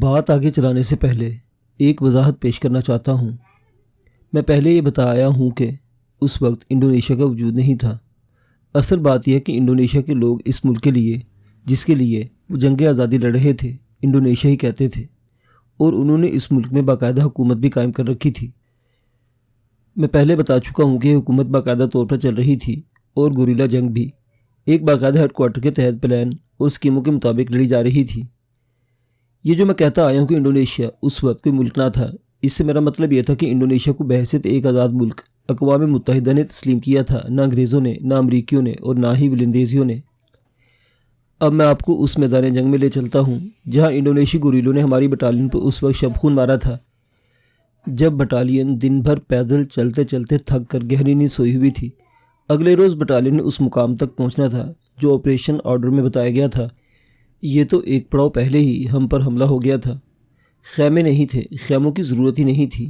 بات آگے چلانے سے پہلے ایک وضاحت پیش کرنا چاہتا ہوں۔ میں پہلے یہ بتایا ہوں کہ اس وقت انڈونیشیا کا وجود نہیں تھا۔ اصل بات یہ ہے کہ انڈونیشیا کے لوگ اس ملک کے لیے، جس کے لیے وہ جنگ آزادی لڑ رہے تھے، انڈونیشیا ہی کہتے تھے، اور انہوں نے اس ملک میں باقاعدہ حکومت بھی قائم کر رکھی تھی۔ میں پہلے بتا چکا ہوں کہ حکومت باقاعدہ طور پر چل رہی تھی اور گوریلا جنگ بھی ایک باقاعدہ ہیڈ کوارٹر کے تحت پلان اور اسکیموں کے مطابق لڑی جا رہی تھی۔ یہ جو میں کہتا آیا ہوں کہ انڈونیشیا اس وقت کوئی ملک نہ تھا، اس سے میرا مطلب یہ تھا کہ انڈونیشیا کو بحیثیت ایک آزاد ملک اقوام متحدہ نے تسلیم کیا تھا، نہ انگریزوں نے، نہ امریکیوں نے، اور نہ ہی ولندیزیوں نے۔ اب میں آپ کو اس میدان جنگ میں لے چلتا ہوں جہاں انڈونیشی گوریلوں نے ہماری بٹالین پر اس وقت شب خون مارا تھا، جب بٹالین دن بھر پیدل چلتے چلتے تھک کر گہری نیند سوئی ہوئی تھی۔ اگلے روز بٹالین نے اس مقام تک پہنچنا تھا جو آپریشن آرڈر میں بتایا گیا تھا۔ یہ تو ایک پڑاؤ پہلے ہی ہم پر حملہ ہو گیا تھا۔ خیمے نہیں تھے، خیموں کی ضرورت ہی نہیں تھی۔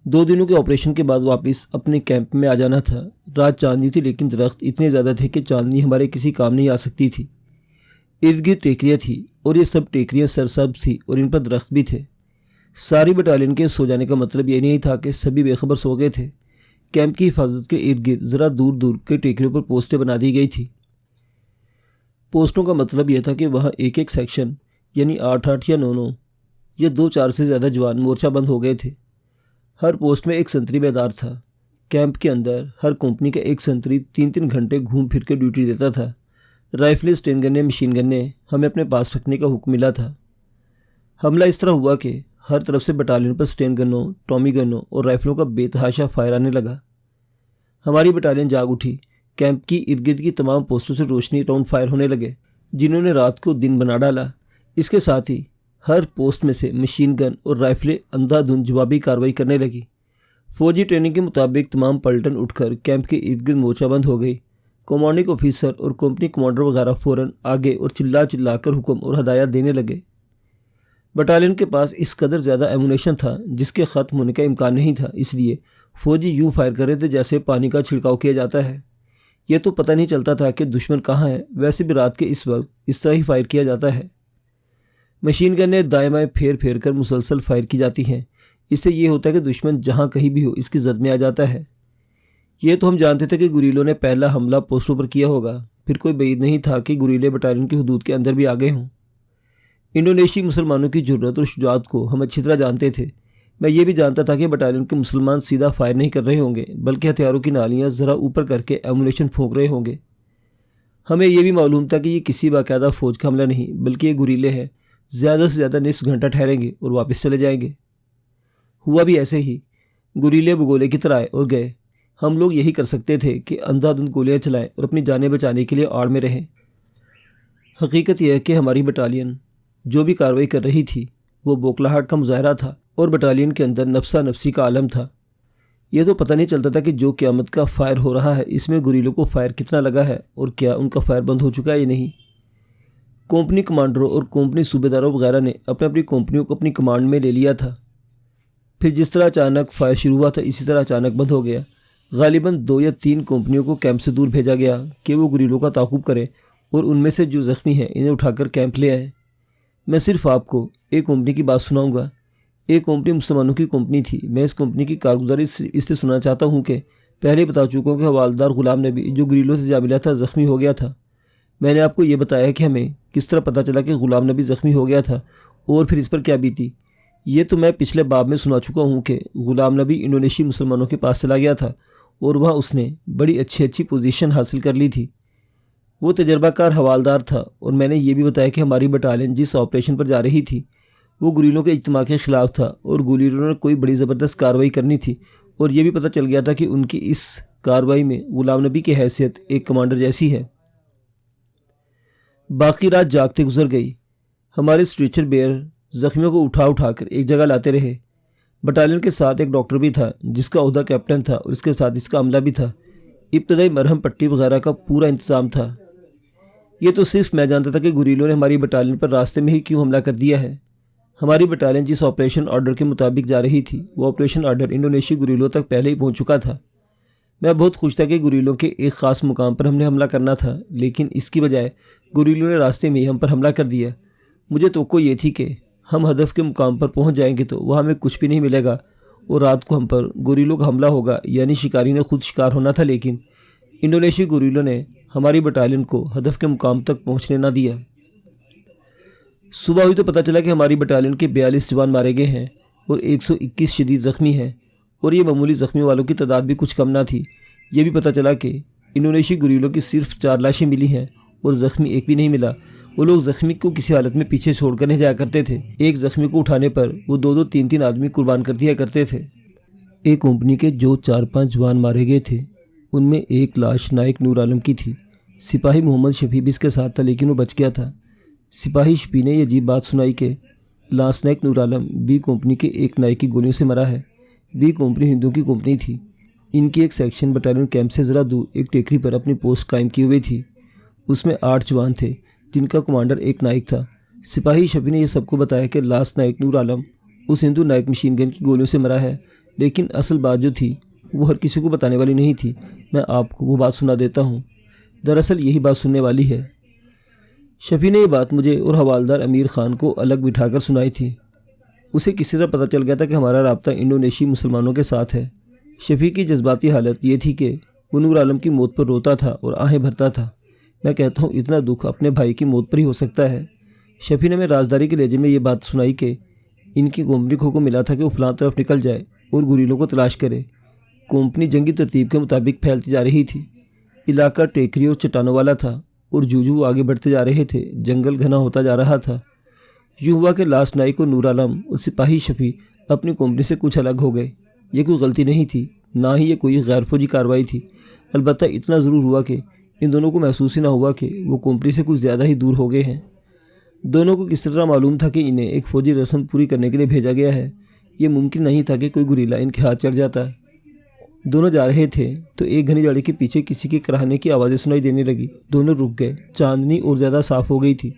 2 دنوں کے آپریشن کے بعد واپس اپنے کیمپ میں آ جانا تھا۔ رات چاندنی تھی لیکن درخت اتنے زیادہ تھے کہ چاندنی ہمارے کسی کام نہیں آ سکتی تھی۔ ارد گرد ٹیکریاں تھیں اور یہ سب ٹیکریاں سرسبز تھیں اور ان پر درخت بھی تھے۔ ساری بٹالین کے سو جانے کا مطلب یہ نہیں تھا کہ سبھی بے خبر سو گئے تھے۔ کیمپ کی حفاظت کے ارد گرد ذرا دور دور کے ٹیکریوں پر پوسٹیں بنا دی گئی تھیں۔ پوسٹوں کا مطلب یہ تھا کہ وہاں ایک ایک سیکشن، یعنی 8-8 یا 9-9 یا 2-4 سے زیادہ جوان مورچہ بند ہو گئے تھے۔ ہر پوسٹ میں ایک سنتری بیدار تھا۔ کیمپ کے اندر ہر کمپنی کا ایک سنتری 3-3 گھنٹے گھوم پھر کے ڈیوٹی دیتا تھا۔ رائفلیں، اسٹین گنیں، مشین گنیں ہمیں اپنے پاس رکھنے کا حکم ملا تھا۔ حملہ اس طرح ہوا کہ ہر طرف سے بٹالین پر اسٹین گنوں، ٹامی گنوں اور رائفلوں کا بے تحاشا فائر آنے لگا۔ ہماری بٹالین جاگ اٹھی۔ کیمپ کی ارد گرد کی تمام پوسٹوں سے روشنی راؤنڈ فائر ہونے لگے، جنہوں نے رات کو دن بنا ڈالا۔ اس کے ساتھ ہی ہر پوسٹ میں سے مشین گن اور رائفلیں اندھا دھند جوابی کارروائی کرنے لگی۔ فوجی ٹریننگ کے مطابق تمام پلٹن اٹھ کر کیمپ کے ارد گرد مورچہ بند ہو گئی۔ کمانڈنگ آفیسر اور کمپنی کمانڈر وغیرہ فوراً آگے اور چلا کر حکم اور ہدایات دینے لگے۔ بٹالین کے پاس اس قدر زیادہ ایمونیشن تھا جس کے ختم ہونے کا امکان نہیں تھا، اس لیے فوجی یوں فائر کر رہے تھے جیسے پانی کا چھڑکاؤ کیا جاتا ہے۔ یہ تو پتہ نہیں چلتا تھا کہ دشمن کہاں ہے، ویسے بھی رات کے اس وقت اس طرح ہی فائر کیا جاتا ہے۔ مشین گنیں دائیں بائیں پھیر پھیر کر مسلسل فائر کی جاتی ہیں۔ اس سے یہ ہوتا ہے کہ دشمن جہاں کہیں بھی ہو اس کی زد میں آ جاتا ہے۔ یہ تو ہم جانتے تھے کہ گوریلوں نے پہلا حملہ پوسٹوں پر کیا ہوگا، پھر کوئی بعید نہیں تھا کہ گوریلے بٹالین کی حدود کے اندر بھی آ گئے ہوں۔ انڈونیشی مسلمانوں کی جرأت اور شجاعت کو ہم اچھی طرح جانتے تھے۔ میں یہ بھی جانتا تھا کہ بٹالین کے مسلمان سیدھا فائر نہیں کر رہے ہوں گے، بلکہ ہتھیاروں کی نالیاں ذرا اوپر کر کے ایمونیشن پھونک رہے ہوں گے۔ ہمیں یہ بھی معلوم تھا کہ یہ کسی باقاعدہ فوج کا حملہ نہیں، بلکہ یہ گوریلے ہیں، زیادہ سے زیادہ نصف گھنٹہ ٹھہریں گے اور واپس چلے جائیں گے۔ ہوا بھی ایسے ہی۔ گوریلے بگولے کی طرح آئے اور گئے۔ ہم لوگ یہی کر سکتے تھے کہ اندھا دھند گولیاں چلائیں اور اپنی جانیں بچانے کے لیے آڑ میں رہیں۔ حقیقت یہ ہے کہ ہماری بٹالین جو بھی کارروائی کر رہی تھی وہ بوکھلاہٹ کا مظاہرہ تھا اور بٹالین کے اندر نفسا نفسی کا عالم تھا۔ یہ تو پتہ نہیں چلتا تھا کہ جو قیامت کا فائر ہو رہا ہے اس میں گوریلوں کو فائر کتنا لگا ہے اور کیا ان کا فائر بند ہو چکا ہے یا نہیں۔ کمپنی کمانڈروں اور کمپنی صوبے داروں وغیرہ نے اپنی کمپنیوں کو اپنی کمانڈ میں لے لیا تھا۔ پھر جس طرح اچانک فائر شروع ہوا تھا اسی طرح اچانک بند ہو گیا۔ غالباً 2 یا 3 کمپنیوں کو کیمپ سے دور بھیجا گیا کہ وہ گوریلوں کا تعاقب کریں اور ان میں سے جو زخمی ہیں انہیں اٹھا کر کیمپ لے آئیں۔ میں صرف آپ کو ایک کمپنی کی بات سناؤں گا۔ ایک کمپنی مسلمانوں کی کمپنی تھی۔ میں اس کمپنی کی کارگزاری اس لیے سننا چاہتا ہوں کہ پہلے بتا چکا ہوں کہ حوالدار غلام نبی جو گوریلوں سے جا ملا تھا زخمی ہو گیا تھا۔ میں نے آپ کو یہ بتایا کہ ہمیں کس طرح پتہ چلا کہ غلام نبی زخمی ہو گیا تھا اور پھر اس پر کیا بیتی۔ یہ تو میں پچھلے باب میں سنا چکا ہوں کہ غلام نبی انڈونیشی مسلمانوں کے پاس چلا گیا تھا اور وہاں اس نے بڑی اچھی پوزیشن حاصل کر لی تھی۔ وہ تجربہ کار حوالدار تھا اور میں نے یہ بھی بتایا کہ ہماری بٹالین جس آپریشن پر جا رہی تھی وہ گوریلوں کے اجتماع کے خلاف تھا اور گوریلوں نے کوئی بڑی زبردست کارروائی کرنی تھی، اور یہ بھی پتہ چل گیا تھا کہ ان کی اس کارروائی میں غلام نبی کی حیثیت ایک کمانڈر جیسی ہے۔ باقی رات جاگتے گزر گئی۔ ہمارے اسٹریچر بیئر زخمیوں کو اٹھا کر ایک جگہ لاتے رہے۔ بٹالین کے ساتھ ایک ڈاکٹر بھی تھا جس کا عہدہ کیپٹن تھا اور اس کے ساتھ اس کا عملہ بھی تھا۔ ابتدائی مرہم پٹی وغیرہ کا پورا انتظام تھا۔ یہ تو صرف میں جانتا تھا کہ گوریلوں نے ہماری بٹالین پر راستے میں ہی کیوں حملہ کر دیا ہے۔ ہماری بٹالین جس آپریشن آرڈر کے مطابق جا رہی تھی وہ آپریشن آرڈر انڈونیشی گوریلوں تک پہلے ہی پہنچ چکا تھا۔ میں بہت خوش تھا کہ گوریلوں کے ایک خاص مقام پر ہم نے حملہ کرنا تھا، لیکن اس کی بجائے گوریلوں نے راستے میں ہی ہم پر حملہ کر دیا۔ مجھے توقع یہ تھی کہ ہم ہدف کے مقام پر پہنچ جائیں گے تو وہاں ہمیں کچھ بھی نہیں ملے گا اور رات کو ہم پر گوریلوں کا حملہ ہوگا، یعنی شکاری نے خود شکار ہونا تھا، لیکن انڈونیشی گوریلوں نے ہماری بٹالین کو ہدف کے مقام تک پہنچنے نہ دیا۔ صبح ہوئی تو پتہ چلا کہ ہماری بٹالین کے 42 جوان مارے گئے ہیں اور 121 شدید زخمی ہیں، اور یہ معمولی زخمی والوں کی تعداد بھی کچھ کم نہ تھی۔ یہ بھی پتہ چلا کہ انڈونیشی گوریلوں کی صرف 4 لاشیں ملی ہیں اور زخمی ایک بھی نہیں ملا۔ وہ لوگ زخمی کو کسی حالت میں پیچھے چھوڑ کر نہیں جایا کرتے تھے۔ ایک زخمی کو اٹھانے پر وہ 2-2 3-3 آدمی قربان کر دیا کرتے تھے۔ ایک کمپنی کے جو 4-5 جوان مارے گئے تھے ان میں ایک لاش نائک نور عالم کی تھی۔ سپاہی محمد شفیع بھی اس کے ساتھ تھا، لیکن وہ بچ گیا تھا۔ سپاہی شفیع نے یہ عجیب بات سنائی کہ lance Naik Noor Alam be company کے ایک نائک کی گولیوں سے مرا ہے۔ بی کمپنی ہندوؤں کی کمپنی تھی۔ ان کی ایک سیکشن بٹالین کیمپ سے ذرا دور ایک ٹیکری پر اپنی پوسٹ قائم کی ہوئی تھی۔ اس میں 8 جوان تھے جن کا کمانڈر ایک نائک تھا۔ سپاہی شفیع نے یہ سب کو بتایا کہ لانس نائک نور عالم اس ہندو نائک مشین گن کی گولیوں سے مرا ہے، لیکن اصل بات جو تھی وہ ہر کسی کو بتانے والی نہیں تھی۔ میں آپ کو وہ بات سنا دیتا ہوں، دراصل یہی بات سننے والی ہے۔ شفیع نے یہ بات مجھے اور حوالدار امیر خان کو الگ بٹھا کر سنائی تھی۔ اسے کسی طرح پتہ چل گیا تھا کہ ہمارا رابطہ انڈونیشی مسلمانوں کے ساتھ ہے۔ شفیع کی جذباتی حالت یہ تھی کہ وہ نور عالم کی موت پر روتا تھا اور آہیں بھرتا تھا۔ میں کہتا ہوں اتنا دکھ اپنے بھائی کی موت پر ہی ہو سکتا ہے۔ شفیع نے میں رازداری کے لہجے میں یہ بات سنائی کہ ان کی کمپنی کو ملا تھا کہ وہ فلاں طرف نکل جائے اور گوریلوں کو تلاش کرے۔ کمپنی جنگی ترتیب کے مطابق پھیلتی جا رہی تھی۔ علاقہ ٹیکری اور چٹانوں والا تھا اور جو آگے بڑھتے جا رہے تھے جنگل گھنا ہوتا جا رہا تھا۔ یوں ہوا کہ لانس نائک اور نور عالم اور سپاہی شفیع اپنی کمپنی سے کچھ الگ ہو گئے۔ یہ کوئی غلطی نہیں تھی، نہ ہی یہ کوئی غیر فوجی کارروائی تھی۔ البتہ اتنا ضرور ہوا کہ ان دونوں کو محسوس ہی نہ ہوا کہ وہ کمپنی سے کچھ زیادہ ہی دور ہو گئے ہیں۔ دونوں کو کس طرح معلوم تھا کہ انہیں ایک فوجی رسم پوری کرنے کے لیے بھیجا گیا ہے۔ یہ ممکن نہیں تھا کہ کوئی گوریلا ان کے ہاتھ چڑھ جاتا۔ دونوں جا رہے تھے تو ایک گھنی جھاڑی کے پیچھے کسی کے کراہنے کی آوازیں سنائی دینے لگی۔ دونوں رک گئے۔ چاندنی اور زیادہ صاف ہو گئی تھی۔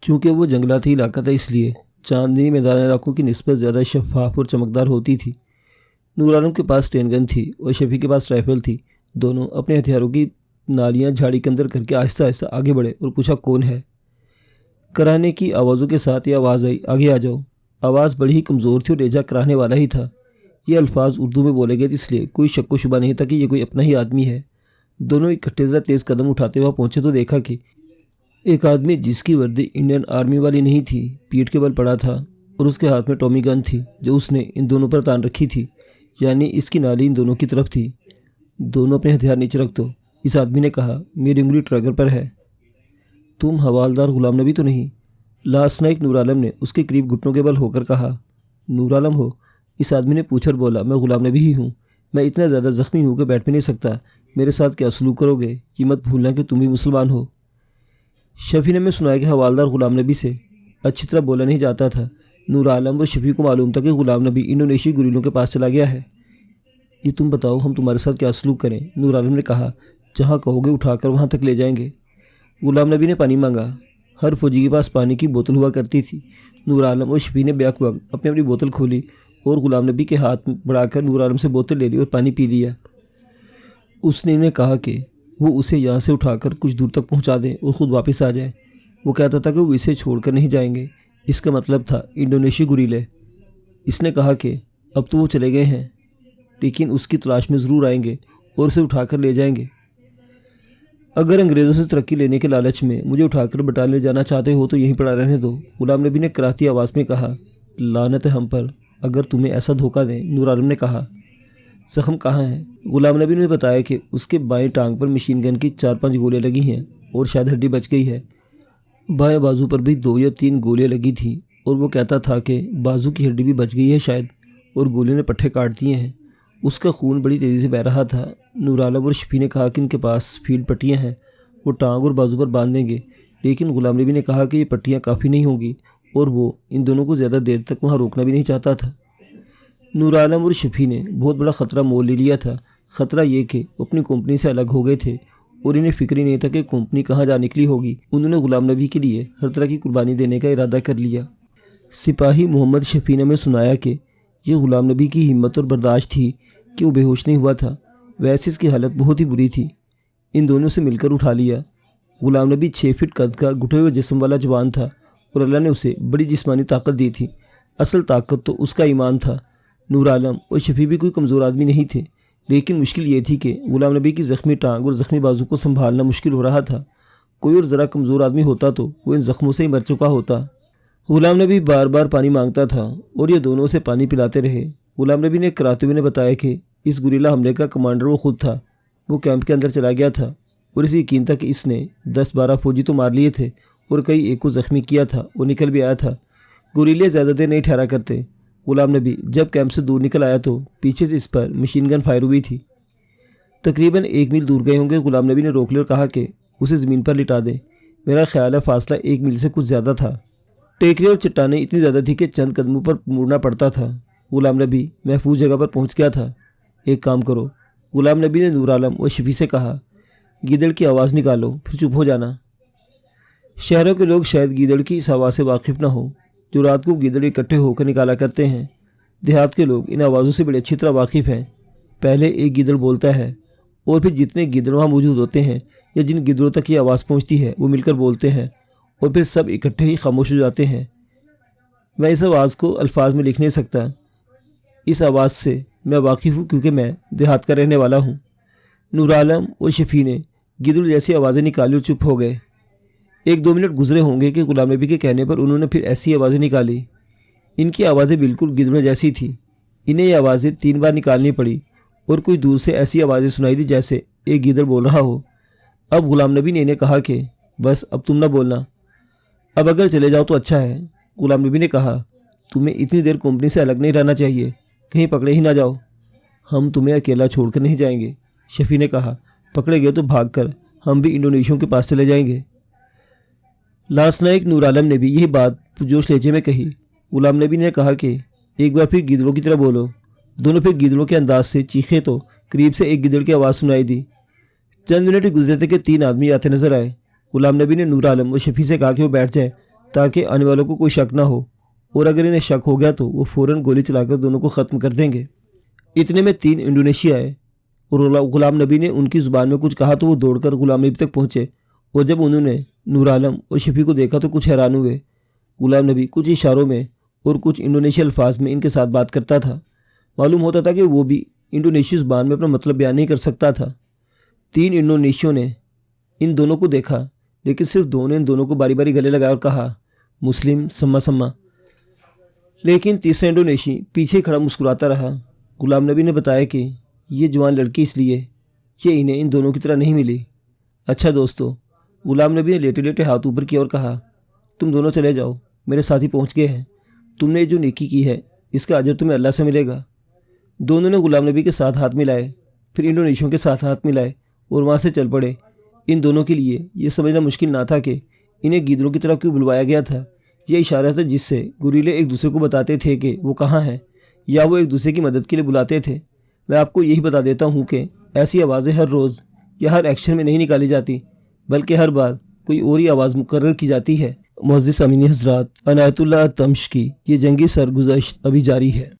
چونکہ وہ جنگلاتی علاقہ تھا اس لیے چاندنی میدان علاقوں کی نسبت زیادہ شفاف اور چمکدار ہوتی تھی۔ نور عالم کے پاس ٹین گن تھی اور شفیع کے پاس رائفل تھی۔ دونوں اپنے ہتھیاروں کی نالیاں جھاڑی کے اندر کر کے آہستہ آہستہ آگے بڑھے اور پوچھا کون ہے۔ کراہنے کی آوازوں کے ساتھ یہ آواز آئی، آگے آ جاؤ۔ آواز بڑی ہی کمزور تھی اور ریجا کراہنے والا ہی تھا۔ یہ الفاظ اردو میں بولے گئے تھے اس لیے کوئی شک و شبہ نہیں تھا کہ یہ کوئی اپنا ہی آدمی ہے۔ دونوں اکٹھے ذرا تیز قدم اٹھاتے ہوا پہنچے تو دیکھا کہ ایک آدمی جس کی وردی انڈین آرمی والی نہیں تھی پیٹھ کے بل پڑا تھا اور اس کے ہاتھ میں ٹومی گن تھی جو اس نے ان دونوں پر تان رکھی تھی، یعنی اس کی نالی ان دونوں کی طرف تھی۔ دونوں اپنے ہتھیار نیچے رکھ دو، اس آدمی نے کہا۔ میری انگلی ٹریگر پر ہے۔ تم حوالدار غلام نبی تو نہیں؟ لانس نائک نور عالم نے اس کے قریب گھٹنوں کے بل ہو کر کہا۔ نور عالم ہو؟ اس آدمی نے پوچھ کر بولا، میں غلام نبی ہی ہوں۔ میں اتنا زیادہ زخمی ہوں کہ بیٹھ بھی نہیں سکتا۔ میرے ساتھ کیا سلوک کرو گے؟ یہ مت بھولنا کہ تم بھی مسلمان ہو۔ شفیع نے میں سنایا کہ حوالدار غلام نبی سے اچھی طرح بولا نہیں جاتا تھا۔ نور عالم اور شفیع کو معلوم تھا کہ غلام نبی انڈونیشی گوریلوں کے پاس چلا گیا ہے۔ یہ تم بتاؤ ہم تمہارے ساتھ کیا سلوک کریں؟ نور عالم نے کہا۔ جہاں کہو گے اٹھا کر وہاں تک لے جائیں گے۔ غلام نبی نے پانی مانگا۔ ہر فوجی کے پاس پانی کی بوتل ہوا کرتی تھی۔ نور عالم اور شفیع نے بیک وقت اپنی اپنی بوتل کھولی اور غلام نبی کے ہاتھ بڑھا کر نور عالم سے بوتل لے لی اور پانی پی لیا۔ اس نے انہیں کہا کہ وہ اسے یہاں سے اٹھا کر کچھ دور تک پہنچا دیں اور خود واپس آ جائیں۔ وہ کہتا تھا کہ وہ اسے چھوڑ کر نہیں جائیں گے۔ اس کا مطلب تھا انڈونیشی گوریلے۔ اس نے کہا کہ اب تو وہ چلے گئے ہیں لیکن اس کی تلاش میں ضرور آئیں گے اور اسے اٹھا کر لے جائیں گے۔ اگر انگریزوں سے ترقی لینے کے لالچ میں مجھے اٹھا کر بٹالین لے جانا چاہتے ہو تو یہیں پڑا رہنے دو، غلام نبی نے کراہتی آواز میں کہا۔ لعنت ہے ہم پر اگر تمہیں ایسا دھوکہ دیں، نور عالم نے کہا۔ زخم کہاں ہے؟ غلام نبی نے بتایا کہ اس کے بائیں ٹانگ پر مشین گن کی 4-5 گولیاں لگی ہیں اور شاید ہڈی بچ گئی ہے۔ بائیں بازو پر بھی 2 یا 3 گولیاں لگی تھیں اور وہ کہتا تھا کہ بازو کی ہڈی بھی بچ گئی ہے شاید، اور گولیوں نے پٹھے کاٹ دیے ہیں۔ اس کا خون بڑی تیزی سے بہہ رہا تھا۔ نور عالم اور شفیع نے کہا کہ ان کے پاس فیلڈ پٹیاں ہیں، وہ ٹانگ اور بازو پر باندھ دیں گے، لیکن غلام نبی نے کہا کہ یہ پٹیاں کافی نہیں ہوں گی اور وہ ان دونوں کو زیادہ دیر تک وہاں روکنا بھی نہیں چاہتا تھا۔ نور عالم اور شفیع نے بہت بڑا خطرہ مول لے لیا تھا۔ خطرہ یہ کہ وہ اپنی کمپنی سے الگ ہو گئے تھے اور انہیں فکر ہی نہیں تھا کہ کمپنی کہاں جا نکلی ہوگی۔ انہوں نے غلام نبی کے لیے ہر طرح کی قربانی دینے کا ارادہ کر لیا۔ سپاہی محمد شفیع نے ہمیں سنایا کہ یہ غلام نبی کی ہمت اور برداشت تھی کہ وہ بے ہوش نہیں ہوا تھا، ویسے اس کی حالت بہت ہی بری تھی۔ ان دونوں سے مل کر اٹھا لیا۔ غلام نبی 6 فٹ قد کا گھٹے ہوئے جسم والا جوان تھا اور اللہ نے اسے بڑی جسمانی طاقت دی تھی۔ اصل طاقت تو اس کا ایمان تھا۔ نور عالم اور شفیع بھی کوئی کمزور آدمی نہیں تھے، لیکن مشکل یہ تھی کہ غلام نبی کی زخمی ٹانگ اور زخمی بازو کو سنبھالنا مشکل ہو رہا تھا۔ کوئی اور ذرا کمزور آدمی ہوتا تو وہ ان زخموں سے ہی مر چکا ہوتا۔ غلام نبی بار بار پانی مانگتا تھا اور یہ دونوں اسے پانی پلاتے رہے۔ غلام نبی نے کراتے ہوئے نے بتایا کہ اس گوریلا حملے کا کمانڈر وہ خود تھا۔ وہ کیمپ کے اندر چلا گیا تھا اور اسے یقین تھا کہ اس نے 10-12 فوجی تو مار لیے تھے اور کئی ایک کو زخمی کیا تھا اور نکل بھی آیا تھا۔ گوریلے زیادہ دیر نہیں ٹھہرا کرتے۔ غلام نبی جب کیمپ سے دور نکل آیا تو پیچھے سے اس پر مشین گن فائر ہوئی تھی۔ تقریباً 1 میل دور گئے ہوں گے۔ غلام نبی نے روک لیا اور کہا کہ اسے زمین پر لٹا دے۔ میرا خیال ہے فاصلہ 1 میل سے کچھ زیادہ تھا۔ ٹیکری اور چٹانیں اتنی زیادہ تھی کہ چند قدموں پر مڑنا پڑتا تھا۔ غلام نبی محفوظ جگہ پر پہنچ گیا تھا۔ ایک کام کرو، غلام نبی نے نور عالم اور شفیع سے کہا، گیدڑ کی آواز نکالو پھر چپ ہو جانا۔ شہروں کے لوگ شاید گیدڑ کی اس آواز سے واقف نہ ہو جو رات کو گیدڑ اکٹھے ہو کر نکالا کرتے ہیں۔ دیہات کے لوگ ان آوازوں سے بڑی اچھی طرح واقف ہیں۔ پہلے ایک گیدڑ بولتا ہے اور پھر جتنے گیدڑ وہاں موجود ہوتے ہیں یا جن گیدڑوں تک یہ آواز پہنچتی ہے وہ مل کر بولتے ہیں اور پھر سب اکٹھے ہی خاموش ہو جاتے ہیں۔ میں اس آواز کو الفاظ میں لکھ نہیں سکتا۔ اس آواز سے میں واقف ہوں کیونکہ میں دیہات کا رہنے والا ہوں۔ نور عالم اور شفیع نے گیدڑ جیسی آوازیں نکالی اور چپ ہو گئے۔ 1-2 منٹ گزرے ہوں گے کہ غلام نبی کے کہنے پر انہوں نے پھر ایسی آوازیں نکالی۔ ان کی آوازیں بالکل گیدڑوں جیسی تھیں۔ انہیں یہ آوازیں 3 بار نکالنی پڑی اور کوئی دور سے ایسی آوازیں سنائی دی جیسے ایک گیدڑ بول رہا ہو۔ اب غلام نبی نے انہیں کہا کہ بس اب تم نہ بولنا، اب اگر چلے جاؤ تو اچھا ہے۔ غلام نبی نے کہا، تمہیں اتنی دیر کمپنی سے الگ نہیں رہنا چاہیے، کہیں پکڑے ہی نہ جاؤ۔ ہم تمہیں اکیلا چھوڑ کر نہیں جائیں گے۔ شفیع نے کہا، پکڑے گئے تو بھاگ کر ہم بھی انڈونیشیوں کے پاس چلے جائیں گے۔ لاسنائک نور عالم نے بھی یہی بات پرجوش لہجے میں کہی۔ غلام نبی نے کہا کہ ایک بار پھر گیدڑوں کی طرح بولو۔ دونوں پھر گیدڑوں کے انداز سے چیخے تو قریب سے ایک گیدڑ کی آواز سنائی دی۔ چند منٹ گزرے تھے کہ 3 آدمی آتے نظر آئے۔ غلام نبی نے نور عالم اور شفیع سے کہا کہ وہ بیٹھ جائیں تاکہ آنے والوں کو کوئی شک نہ ہو، اور اگر انہیں شک ہو گیا تو وہ فوراً گولی چلا کر دونوں کو ختم کر دیں گے۔ اتنے میں 3 انڈونیشی آئے اور غلام نبی نے ان کی زبان میں کچھ کہا تو وہ دوڑ کر غلام نبی تک پہنچے، اور جب انہوں نے نور عالم اور شفیع کو دیکھا تو کچھ حیران ہوئے۔ غلام نبی کچھ اشاروں میں اور کچھ انڈونیشی الفاظ میں ان کے ساتھ بات کرتا تھا۔ معلوم ہوتا تھا کہ وہ بھی انڈونیشی زبان میں اپنا مطلب بیان نہیں کر سکتا تھا۔ 3 انڈونیشیوں نے ان دونوں کو دیکھا، لیکن صرف 2 نے ان دونوں کو باری باری گلے لگایا اور کہا، مسلم سما سما۔ لیکن تیسرا انڈونیشی پیچھے کھڑا مسکراتا رہا۔ غلام نبی نے بتایا کہ یہ جوان لڑکی اس لیے یہ انہیں ان دونوں کی طرح نہیں ملی۔ اچھا دوستو، غلام نبی نے لیٹے لیٹے ہاتھ اوپر کیا اور کہا، تم دونوں چلے جاؤ، میرے ساتھی پہنچ گئے ہیں۔ تم نے جو نیکی کی ہے اس کا اجر تمہیں اللہ سے ملے گا۔ دونوں نے غلام نبی کے ساتھ ہاتھ ملائے، پھر انڈونیشیوں کے ساتھ ہاتھ ملائے اور وہاں سے چل پڑے۔ ان دونوں کے لیے یہ سمجھنا مشکل نہ تھا کہ انہیں گیدڑوں کی طرح کیوں بلوایا گیا تھا۔ یہ اشارہ تھا جس سے گوریلے ایک دوسرے کو بتاتے تھے کہ وہ کہاں ہیں، یا وہ ایک دوسرے کی مدد کے لیے بلاتے تھے۔ میں آپ کو یہی بتا دیتا ہوں کہ ایسی آوازیں ہر روز یا ہر ایکشن میں نہیں نکالی جاتی، بلکہ ہر بار کوئی اور ہی آواز مقرر کی جاتی ہے۔ معزز سامعین حضرات، عنایت اللہ تمش کی یہ جنگی سرگزشت ابھی جاری ہے۔